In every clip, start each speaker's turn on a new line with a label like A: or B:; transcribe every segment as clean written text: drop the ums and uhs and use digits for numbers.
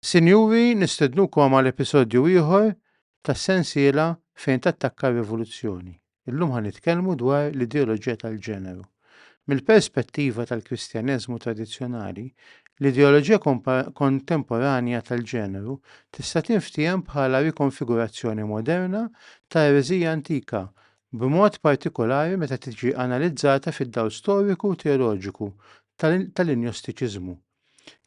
A: Sinjuri, nistednukom għal episodju ieħor tas-sensiela fejn tattakka r-rivoluzzjoni. Illum ħanitkellmu dwar l-ideoloġija tal-ġeneru. Mill-perspettiva tal-Kristjaneżmu tradizzjonali, l-ideoloġija kontemporanja tal-ġeneru tista' tinftiem bħala rikonfigurazzjoni moderna ta' ereżija antika, b'mod partikolari meta tiġi analizzata fid-dawl storiku u teoloġiku tal-injostiċiżmu.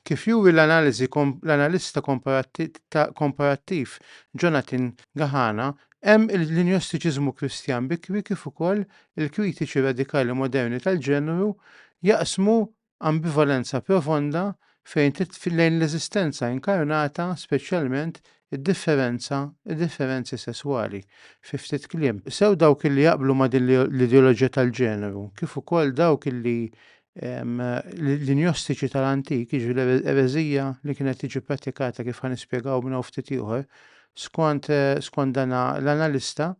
A: Kif juri l-analista komparattiv Jonathan Gahana, hemm l-injostiċiżmu Kristjan bikri kif ukoll il-kritiċi radikali moderni tal-ġeneru jaqsmu ambivalenza profonda lejn l-eżistenza inkarnata, speċjalment id-differenzi sesswali. Fi ftit kliem, sew dawk li jaqblu ma' din l-ideoloġija tal-ġeneru, kif ukoll dawk li l-injostiċi tal-antik, jiġu l-ereżija li kienet tiġi pratikata kif ħan nispjegaw minna ftit ieħor, skont dana l-analista,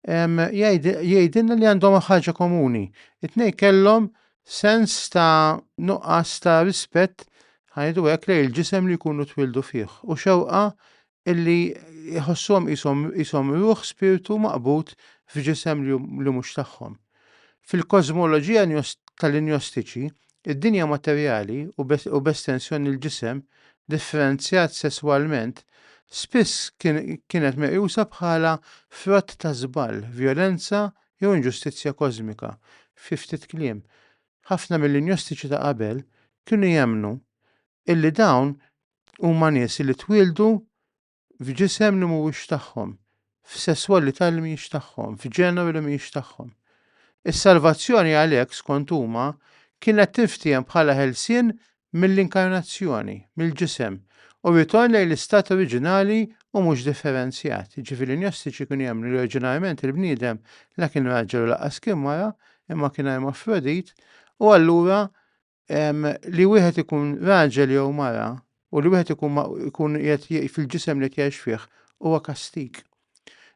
A: jgħidilna li għandhom ħaġa komuni. It-tnejn kellhom sens ta' nuqqas ta' rispett ħajdu hekk lejn il-ġisem li jkunu twildu fih u xewqa illi jħossuhom qishom ruħ spiritu maqbud f'ġisem li mhux tagħhom. Fil-kozmoloġija tal-injostiċi, id-dinja materjali u b'estensjoni l-ġisem differenzjat sesswalment spiss kienet meqjusa bħala frott ta' żball, vjolenza jew inġustizzja kosmika. Fi ftit kliem, ħafna mill-injostiċi ta' qabel kienu jemmnu illi dawn huma nies li twildu f'ġisem li mhuwiex tagħhom, f'sesswalità li mhijiex tagħhom, f'ġeneru li mhijiex tagħhom. Is-salvazzjoni għalhekk skont huma kienet tinftiem bħala ħelsien mill-inkarnazzjoni, mill-ġisem, u ritorn lejn l-istat oriġinali u mhux differenzjat. Ġifieri l-injostiċi kienu jemmnu li oriġinarjament il-bniedem la kien raġel u laqqas kien mara, imma kien hermafrodit, u allura li wieħed ikun raġel jew mara u li wieħed ikun fil-ġisem li qed jgħix fih huwa kastik.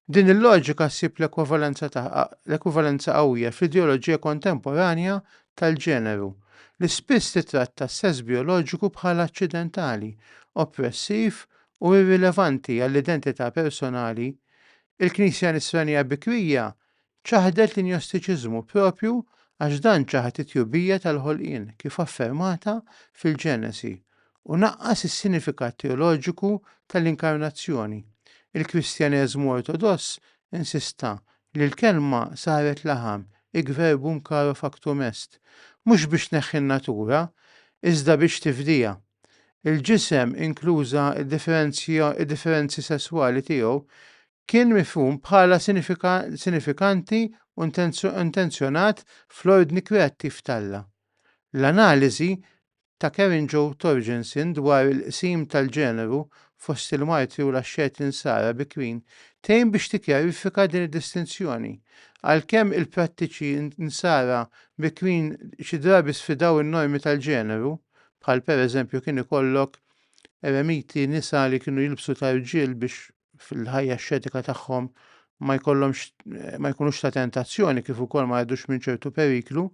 A: Din il-loġika ssib l-ekwivalenza qawwija fl-ideoloġija kontemporanja tal-ġeneru li spiss titratta s-sess bioloġiku bħala aċċidentali, oppressiv u irrilevanti għall-identità personali. Il-Knisja Nisranija Bikrija ċaħdet l-injostiċiżmu propju għax dan ċaħet it-tjubija tal-ħolqien kif affermata fil-Ġenesi u naqqas is-sinifikat teoloġiku tal-inkarnazzjoni. Il-Kristjaneżmu Ortodoss insista li l-kelma saret laħam, ik-verbum caro factum est, mhux biex tneħħi n-natura, iżda biex tifdija. Il-ġisem inkluża id-differenzi sesswali tiegħu kien mifhum bħala sinifikanti u intenzjonat fl-ordni kreattiv talla. L-analiżi ta' Karen Jo Torgensen dwar il-qsim tal-ġeneru fost il-martri u l-axxet insara bikrin tgħin biex tikkjarifika din id-distinzjoni. Għalkemm il-prattiċi insara bikrin xi drabi sfidaw in-normi tal-ġeneru, bħal pereżempju kien ikollok eremiti nisa li kienu jilbsu ta' irġiel biex fil-ħajja xxetika tagħhom ma jkunux ta' tentazzjoni kif ukoll ma jgħidux minn ċertu periklu,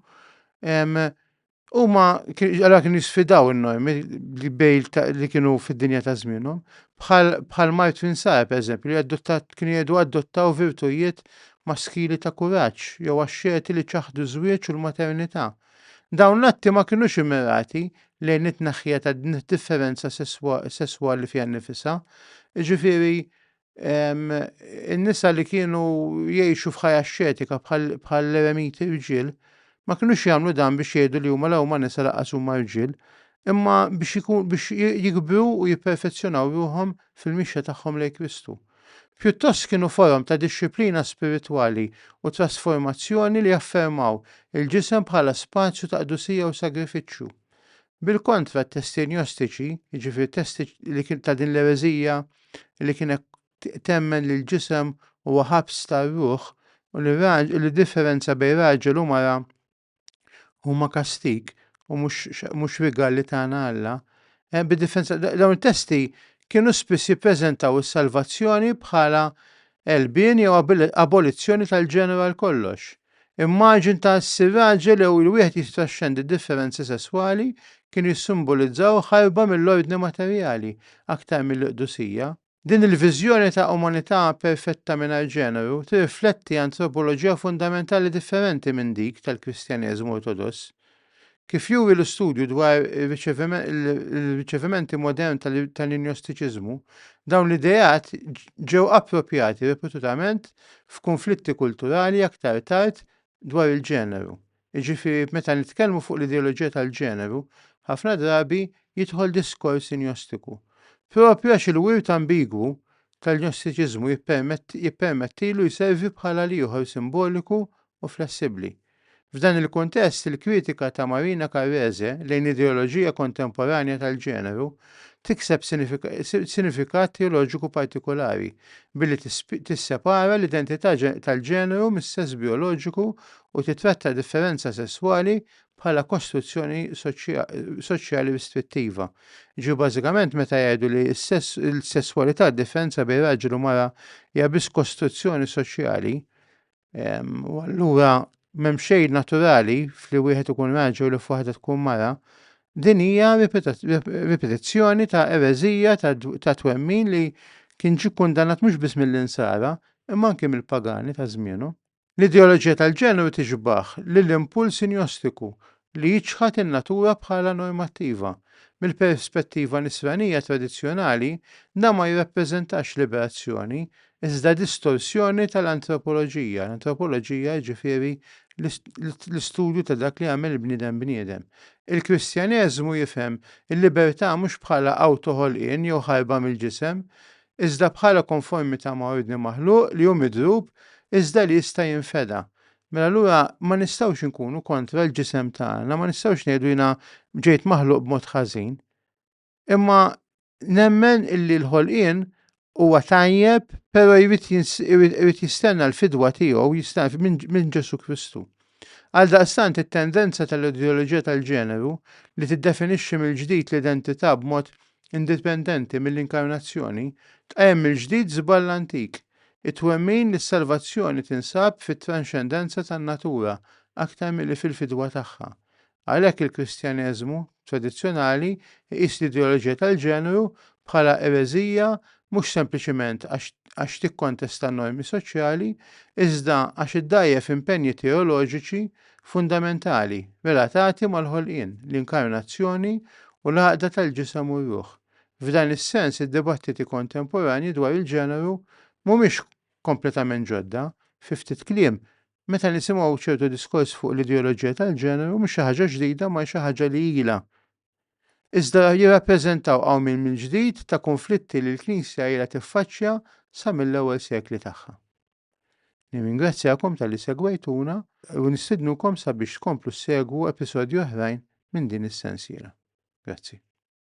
A: huma kienu jisfidaw in-normi li kienu fid-dinja ta' żmienhom, bħal martri insara pereżempju li kienu jgħidu adottaw virtujiet maskili ta' kuraġġ jew axxeti li ċaħdu żwieġ u l-maternità. Dawn l-atti ma kinux immirati lejn it-tnaħħija ta' differenza sesswali fiha nnifisha, jiġifieri in-nisa li kienu jgħixu f'ħajja xxetika bħal l-eremiti irġiel ma kinux jagħmlu dan biex jgħidu li huma nisa laqqas huma irġiel, imma biex jikbru u jipperfezzjonaw ruhom fil-mixja tagħhom lejn Kristu. Pjuttost kienu forom ta' dixxiplina spiritwali u trasformazzjoni li affermaw il-ġisem bħala spazju ta' qdusija u sagrifiċċju. Bil-kontra t-testi gnostiċi, jiġifieri testi li kien ta' din l-ereżija li kienet temmen li l-ġisem huwa ħabs tar-ruħ u li differenza bejn raġel u mara huma kastik u mhux rigal li tagħna Alla. Bid-differenza dawn it-testi kienu spiss jippreżentaw is-salvazzjoni bħala elbien jew abolizzjoni tal-ġeneru għal kollox. Immaġin ta' s-raġel jew il-wieħed jistraxxendi differenzi sesswali kienu jissimbolizzaw ħarba mill-ordni materjali aktar mill-qdusija. Din il-viżjoni ta' umanità perfetta mingħajr ġeneru tirrifletti antropoloġija fundamentali differenti minn dik tal-Kristjaneżmu Ortodoss. Kif juri l-istudju dwar il-riċevimenti modern tal-injostiċiżmu, dawn l-idejat ġew appropjati ripetutament f'konflitti kulturali aktar tard dwar il-ġeneru. Jiġifieri meta nitkellmu fuq l-ideoloġija tal-ġeneru, ħafna drabi jidħol diskors injostiku. Propju għax il-wirt ambigwu tal-gnostiċiżmu jippermettilu jservi bħala ieħor simboliku u flessibbli. F'dan il-kuntest il-kritika ta' Marina Carrese lejn ideoloġija kontemporanja tal-ġeneru tikseb sinifikat teoloġiku partikolari billi tissepara l-identità tal-ġeneru mis-sess bioloġiku u titratta differenza sesswali bħala kostruzzjoni soċjali restrittiva. Ġu bażikament meta jgħidu li l-sesswalità differenza bejn raġel u mara hija biss kostruzzjoni soċjali, u allura m'hemm xejn naturali fli wieħed ikun raġel u li f'waħda tkun mara, din hija ripetizzjoni ta' ereżija ta' twemmin li kien ġie kundannat mhux biss mill-insara, imma anke mill-pagani ta' żmienu. L-ideoloġija tal-ġeneru tiġbaħ lill-impuls injostiku li jiġħad in-natura bħala normattiva. Mill-perspettiva nisranija tradizzjonali, dan ma jirrappreżentax liberazzjoni, iżda distorsjoni tal-antropoloġija. L-antropoloġija ġifieri l-istudju ta' dak li għamel bniedem bniedem. Il-Kristjaneżmu jifhem il-libertà mhux bħala awtoħolqien jew ħarba mill-ġisem, iżda bħala konformità ma' ordni maħluq li hu midrub iżda li jista' jinfeda. Mela allura ma nistgħux inkunu kontra l-ġisem tagħna, ma nistgħux ngħidu jiena ġejt maħluq b'mod ħażin. Imma nemmen illi l-ħolqien huwa tajjeb, però jrid jistenna l-fidwa tiegħu minn Ġesu Kristu. Għaldaqstant it-tendenza tal-ideoloġija tal-ġeneru li tiddefinixxi mill-ġdid l-identità b'mod indipendenti mill-inkarnazzjoni tqajjem mill-ġdid żball antik. It-twemmin li s-salvazzjoni tinsab fit-transcendenza tan-natura aktar milli fil-fidwa tagħha. Għalhekk il-Kristjaneżmu tradizzjonali jqis l-ideoloġija tal-ġeneru bħala ereżija mhux sempliċement għax tikkontesta normi soċjali, iżda għax iddajjef impenji teoloġiċi fundamentali relatati mal-ħolqien, l-inkarnazzjoni u l-għaqda tal-ġisem u r-ruħ. F'dan is-sens id-dibattiti kontemporanji dwar il-ġeneru mhumiex kompletament ġodda, fi ftit kliem, meta nisimgħu ċertu diskors fuq l-ideoloġija tal-ġeneru mhux xi ħaġa ġdida ma xi ħaġa li ilha. Iżda jirrappreżentaw hawn mill-ġdid ta' konflitti li l-Knisja ilha tiffaċċja sa mill-ewwel sekli tagħha. Nirringrazzjakom tal-li segwejtuna u nistidnukom sabiex tkomplu ssegwu episodji oħrajn minn din is-sensiela. Grazzi.